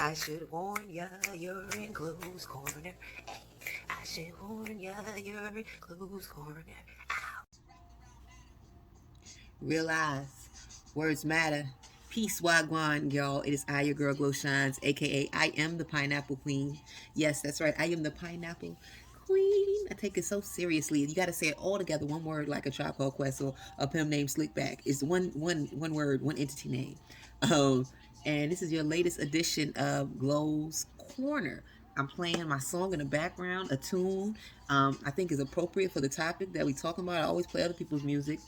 I should warn ya, you're in close corner. I should warn ya, you're in close corner. Realize words matter. Peace, Wagwan, y'all. It is I, your girl Glow Shines, aka I am the Pineapple Queen. Yes, that's right. I am the Pineapple Queen. I take it so seriously. You got to say it all together, one word, like a Tribe Called Quest or a pimp named Slickback. It's one word, one entity name. Um, and this is your latest edition of Glow's Corner. I'm playing my song in the background, a tune I think is appropriate for the topic that we talking about. I always play other people's music,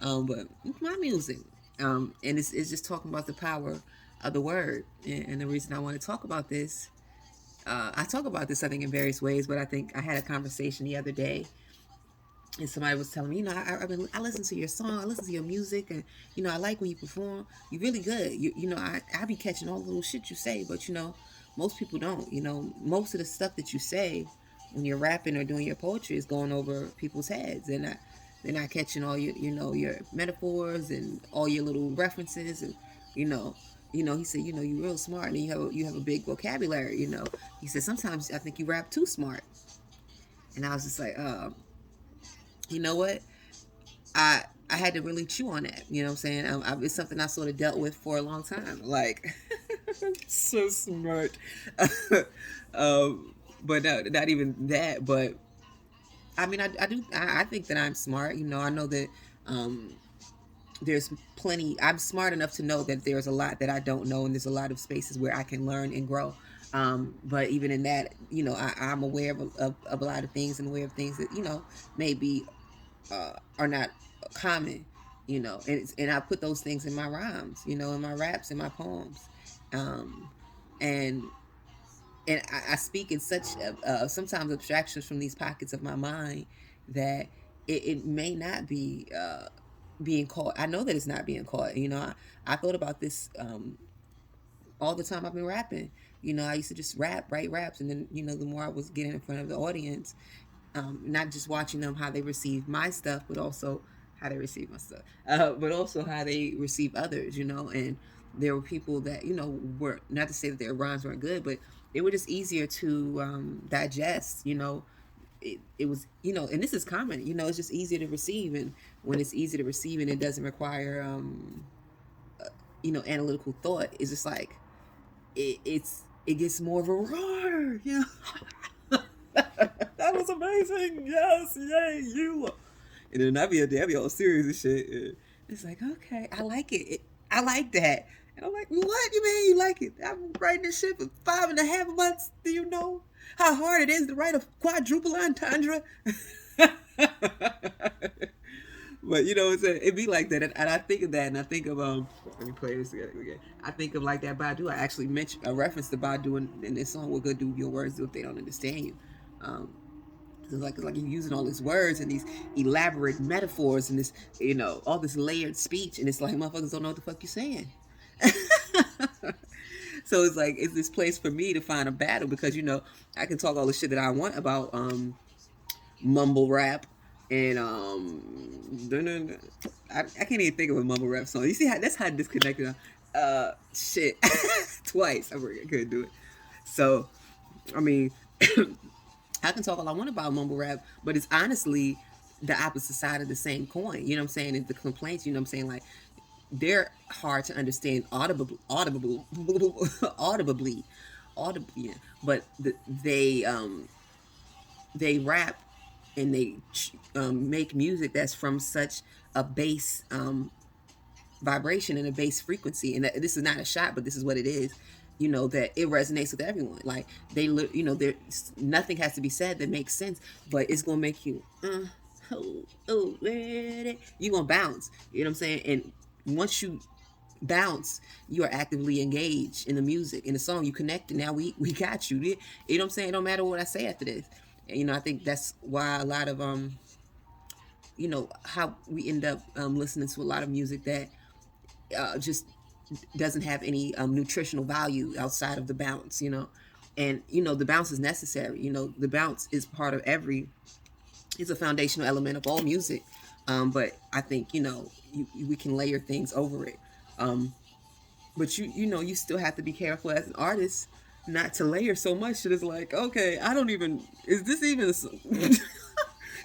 but it's my music. And it's just talking about the power of the word. And the reason I want to talk about this, I talk about this, I think, in various ways, but I think I had a conversation the other day and somebody was telling me, I listen to your song, I listen to your music, and I like when you perform. You're really good. I be catching all the little shit you say, but most people don't. Most of the stuff that you say when you're rapping or doing your poetry is going over people's heads, and they're not catching all your metaphors and all your little references, and he said, you're real smart, and you have a big vocabulary. He said sometimes I think you rap too smart, and I was just like, you know what? I had to really chew on that. You know what I'm saying? It's something I sort of dealt with for a long time. Like, so smart. But not even that. But I mean, I do. I think that I'm smart. I know that there's plenty. I'm smart enough to know that there's a lot that I don't know, and there's a lot of spaces where I can learn and grow. But even in that, I'm aware of a lot of things and aware of things that maybe are not common, and I put those things in my rhymes, in my raps, in my poems, and I speak in such sometimes abstractions from these pockets of my mind that it may not be being caught. I know that it's not being caught. I thought about this all the time I've been rapping. I used to just write raps, and then the more I was getting in front of the audience, not just watching them how they receive my stuff, but also how they receive my stuff, but also how they receive others, and there were people that were, not to say that their rhymes weren't good, but they were just easier to digest. It was, and this is common. It's just easier to receive, and when it's easy to receive and it doesn't require analytical thought, it's just like it gets more of a roar. That was amazing. Yes, yay, you. And then I'd be all serious and shit. And it's like, okay, I like it. I like that. And I'm like, what you mean you like it? I've been writing this shit for 5.5 months. Do you know how hard it is to write a quadruple entendre? But it'd be like that, and I think of that, and I think of let me play this again. I think of like that Badu. I actually mentioned a reference to Badu in this song. What good do your words do if they don't understand you? It's like you're using all these words and these elaborate metaphors and this, all this layered speech, and it's like motherfuckers don't know what the fuck you're saying. So it's like it's this place for me to find a battle because I can talk all the shit that I want about mumble rap and I can't even think of a mumble rap song. You see how that's how disconnected shit twice. I couldn't do it. So I mean I can talk all I want about mumble rap, but it's honestly the opposite side of the same coin. You know what I'm saying? And the complaints, you know what I'm saying? Like, they're hard to understand audibly, yeah. But they rap and they make music that's from such a bass vibration and a bass frequency. And this is not a shot, but this is what it is. That it resonates with everyone. Like there nothing has to be said that makes sense, but it's gonna make you you're gonna bounce. You know what I'm saying? And once you bounce, you are actively engaged in the music, in the song. You connect, and now we got you. You know what I'm saying? It don't matter what I say after this. And, I think that's why a lot of how we end up listening to a lot of music that just doesn't have any nutritional value outside of the bounce. And the bounce is necessary. The bounce is part of it's a foundational element of all music. But I think we can layer things over it. But you still have to be careful as an artist not to layer so much that it's like, okay, I don't even, is this even,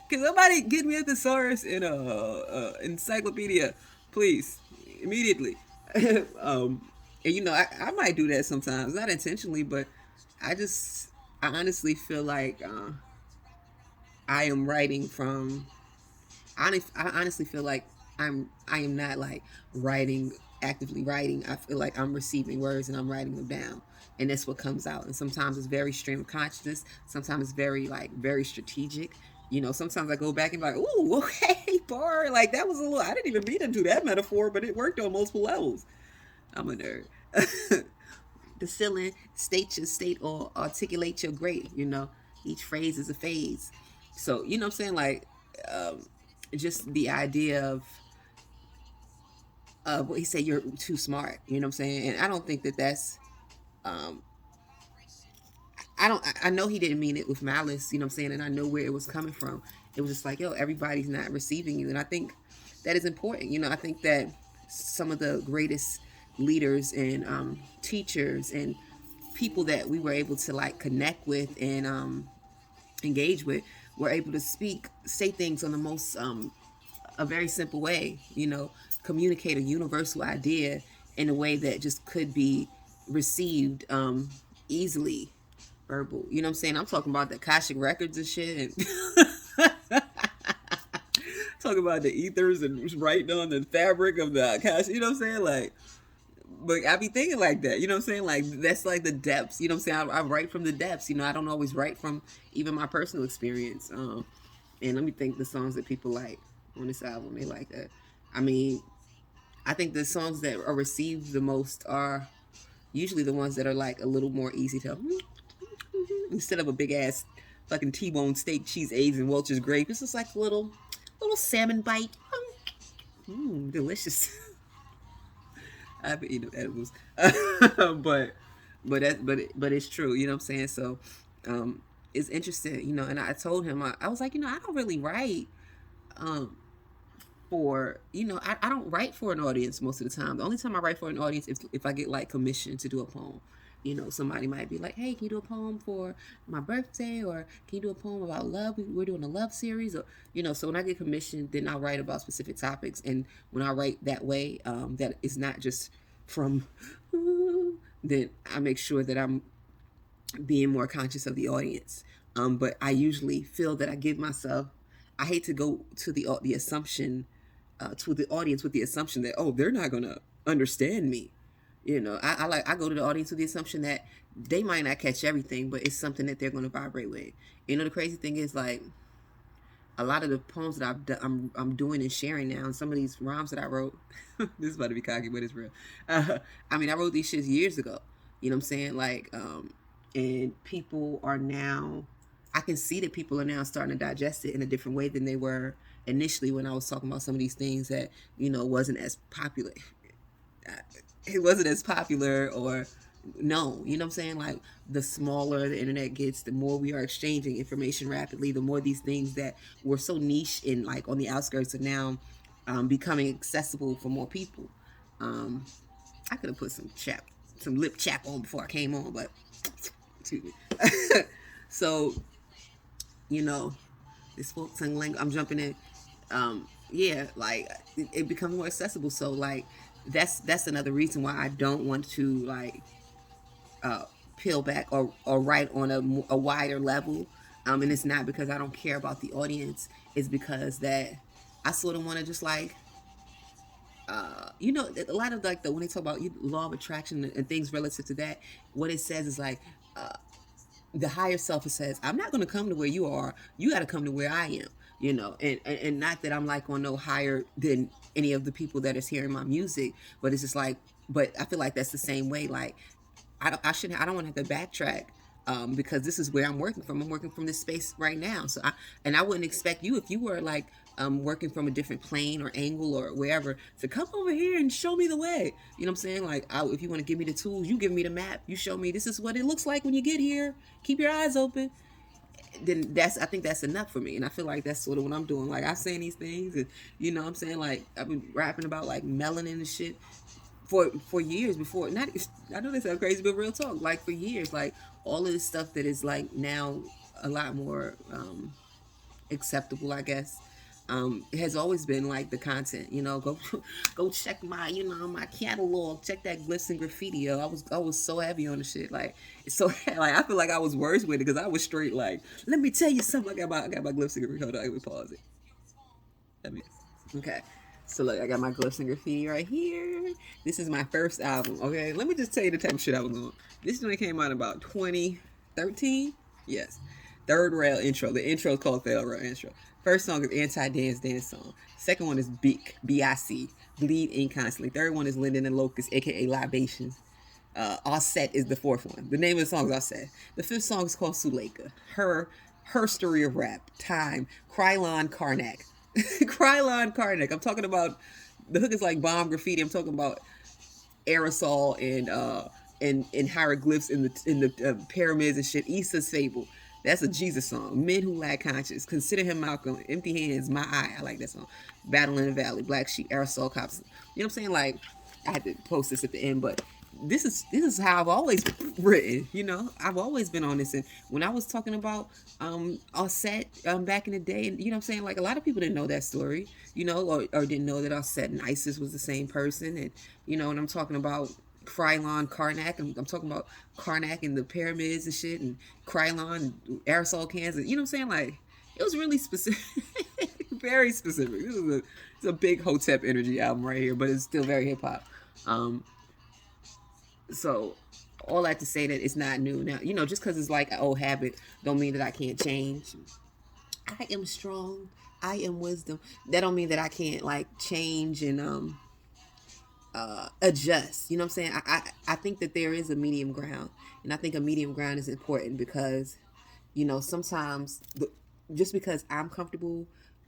can somebody get me a thesaurus in a encyclopedia, please, immediately. um, and I might do that sometimes, not intentionally, but I just, I honestly feel like I am writing from I honestly feel like I am not like writing actively writing. I feel like I'm receiving words and I'm writing them down, and that's what comes out. And sometimes it's very stream of consciousness. Sometimes it's very like very strategic. Sometimes I go back and be like, ooh, okay, bar, like that was a little. I didn't even mean to do that metaphor, but it worked on multiple levels. I'm a nerd. Distilling, state your state or articulate your great. Each phrase is a phase. So what I'm saying, like, um, just the idea of what he said, you're too smart. You know what I'm saying? And I don't think that that's. Um, I don't. I know he didn't mean it with malice. You know what I'm saying? And I know where it was coming from. It was just like, yo, everybody's not receiving you, and I think that is important. I think that some of the greatest leaders and teachers and people that we were able to like connect with and engage with were able to say things on the most a very simple way, communicate a universal idea in a way that just could be received easily verbal. You know what I'm saying? I'm talking about the Akashic records and shit, and talking about the ethers and writing on the fabric of the Akashic. You know what I'm saying? Like, but I be thinking like that. You know what I'm saying? Like, that's like the depths. You know what I'm saying? I write from the depths. I don't always write from even my personal experience. And let me think the songs that people like on this album. They like that. I mean, I think the songs that are received the most are usually the ones that are like a little more easy to instead of a big ass fucking T-bone steak, cheese, eggs, and Welch's grape. It's just like a little salmon bite. Delicious. I've been eating edibles, but it's true. You know what I'm saying? So, it's interesting. And I told him I was like, I don't really write. Um, for I don't write for an audience most of the time. The only time I write for an audience is if I get like commissioned to do a poem. Somebody might be like, hey, can you do a poem for my birthday, or can you do a poem about love? We're doing a love series, or so when I get commissioned, then I'll write about specific topics. And when I write that way, that is not just from then I make sure that I'm being more conscious of the audience. But I usually feel that I give myself, I hate to go to the assumption to the audience with the assumption that, oh, they're not gonna understand me. I go to the audience with the assumption that they might not catch everything, but it's something that they're gonna vibrate with. The crazy thing is, like, a lot of the poems that I'm doing and sharing now, and some of these rhymes that I wrote, this is about to be cocky, but it's real. I mean, I wrote these shits years ago. You know what I'm saying? Like, and people are now, I can see that people are now starting to digest it in a different way than they were initially when I was talking about some of these things that, wasn't as popular. It wasn't as popular or no, you know what I'm saying? Like, the smaller the internet gets, the more we are exchanging information rapidly, the more these things that were so niche and like on the outskirts are now becoming accessible for more people. I could have put some lip chap on before I came on, but excuse me. So, this folk tongue language, I'm jumping in. Yeah, like it becomes more accessible. So like that's another reason why I don't want to like peel back or write on a wider level. And it's not because I don't care about the audience. It's because that I sort of want to just like a lot of like when they talk about law of attraction and things relative to that, what it says is like the higher self, it says, I'm not going to come to where you are. You got to come to where I am. And not that I'm like on no higher than any of the people that is hearing my music, but it's just like, but I feel like that's the same way. Like, I don't want to have to backtrack. Because this is where I'm working from. I'm working from this space right now. So I wouldn't expect you, if you were like working from a different plane or angle or wherever, to come over here and show me the way. You know what I'm saying? Like, if you want to give me the tools, you give me the map. You show me this is what it looks like when you get here. Keep your eyes open. Then I think that's enough for me. And I feel like that's sort of what I'm doing. Like, I'm saying these things, and what I'm saying, like, I've been rapping about like melanin and shit. for years before. Not, I know this sounds crazy, but real talk. Like for years, like all of this stuff that is like now a lot more acceptable, I guess. It has always been like the content, go go check my, my catalog, check that glyphs and graffiti, yo. I was so heavy on the shit, like it's so like I feel like I was worse with it because I was straight like, let me tell you something. I got my glyphs and graffiti. Hold on, let me pause it. Okay. So look, I got my glyphs and graffiti right here. This is my first album. Okay, let me just tell you the type of shit I was on. This one came out about 2013. Yes, Third Rail intro. The intro is called Third Rail intro. First song is Anti Dance Dance Song. Second one is Bic, B-I-C, Bleed Inconstantly. Third one is Linden and Locust, aka Libations. Offset is the fourth one. The name of the song is Offset. The fifth song is called Suleika. Her story of rap. Time. Krylon Karnak. Krylon Karnak. I'm talking about the hook is like bomb graffiti. I'm talking about aerosol and hieroglyphs in the pyramids and shit. Issa's Fable. That's a Jesus song. Men who lack conscience. Consider him Malcolm. Empty hands. My eye. I like that song. Battle in the Valley. Black Sheep. Aerosol cops. You know what I'm saying? Like I had to post this at the end, but this is how I've always written. I've always been on this. And when I was talking about Offset back in the day, and what I'm saying, like a lot of people didn't know that story, or didn't know that Offset and ISIS was the same person, and and I'm talking about Krylon Karnak, and I'm talking about Karnak and the pyramids and shit, and Krylon aerosol cans, and you know what I'm saying, like it was really specific, very specific. It's a big Hotep energy album right here, but it's still very hip hop. So all that to say that it's not new now. Just because it's like an old habit, don't mean that I can't change. I am strong. I am wisdom. That don't mean that I can't like change and adjust. You know what I'm saying? I think that there is a medium ground, and I think a medium ground is important because sometimes just because I'm comfortable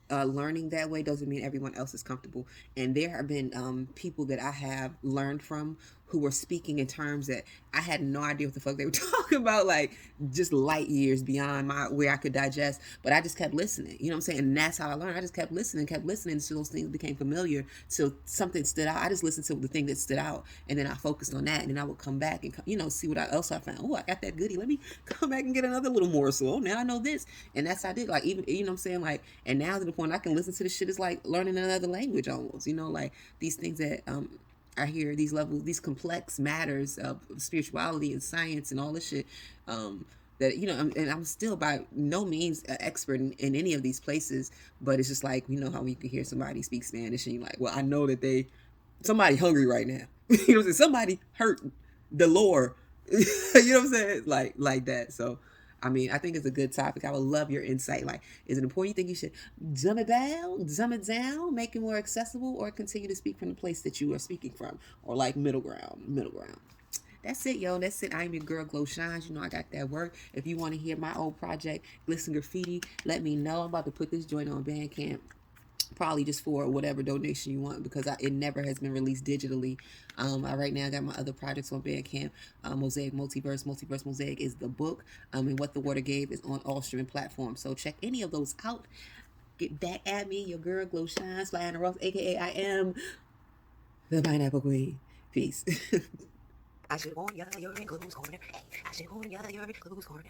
learning that way doesn't mean everyone else is comfortable. And there have been people that I have learned from who were speaking in terms that I had no idea what the fuck they were talking about, like just light years beyond my where I could digest. But I just kept listening. You know what I'm saying? And that's how I learned. I just kept listening until those things became familiar. Till something stood out. I just listened to the thing that stood out, and then I focused on that, and then I would come back and see what else I found. Oh, I got that goodie. Let me come back and get another little morsel. Oh, now I know this, and that's how I did. Like even what I'm saying, like, and now to the point I can listen to this shit. It's like learning another language almost. Like these things that I hear, these levels, these complex matters of spirituality and science and all this shit. That and I'm still by no means an expert in any of these places, but it's just like how you can hear somebody speak Spanish and you're like, well, I know that somebody hungry right now. You know what I'm saying? Somebody hurt the lore. You know what I'm saying? Like that. So I mean, I think it's a good topic. I would love your insight. Like, is it important? You think you should dumb it down, make it more accessible, or continue to speak from the place that you are speaking from, or like middle ground? That's it, yo. That's it. I'm your girl, Glow Shines. I got that work. If you want to hear my old project, Glisten Graffiti, let me know. I'm about to put this joint on Bandcamp. Probably just for whatever donation you want because it never has been released digitally. Right now I got my other projects on Bandcamp. Mosaic Multiverse Mosaic is the book, and What the Water Gave is on all streaming platforms. So check any of those out. Get back at me, your girl Glow Shines, Flying Ross, aka I am the Pineapple Queen. Peace. I should warn ya, you're in Glow's corner. I should warn ya, you're in Glow's corner.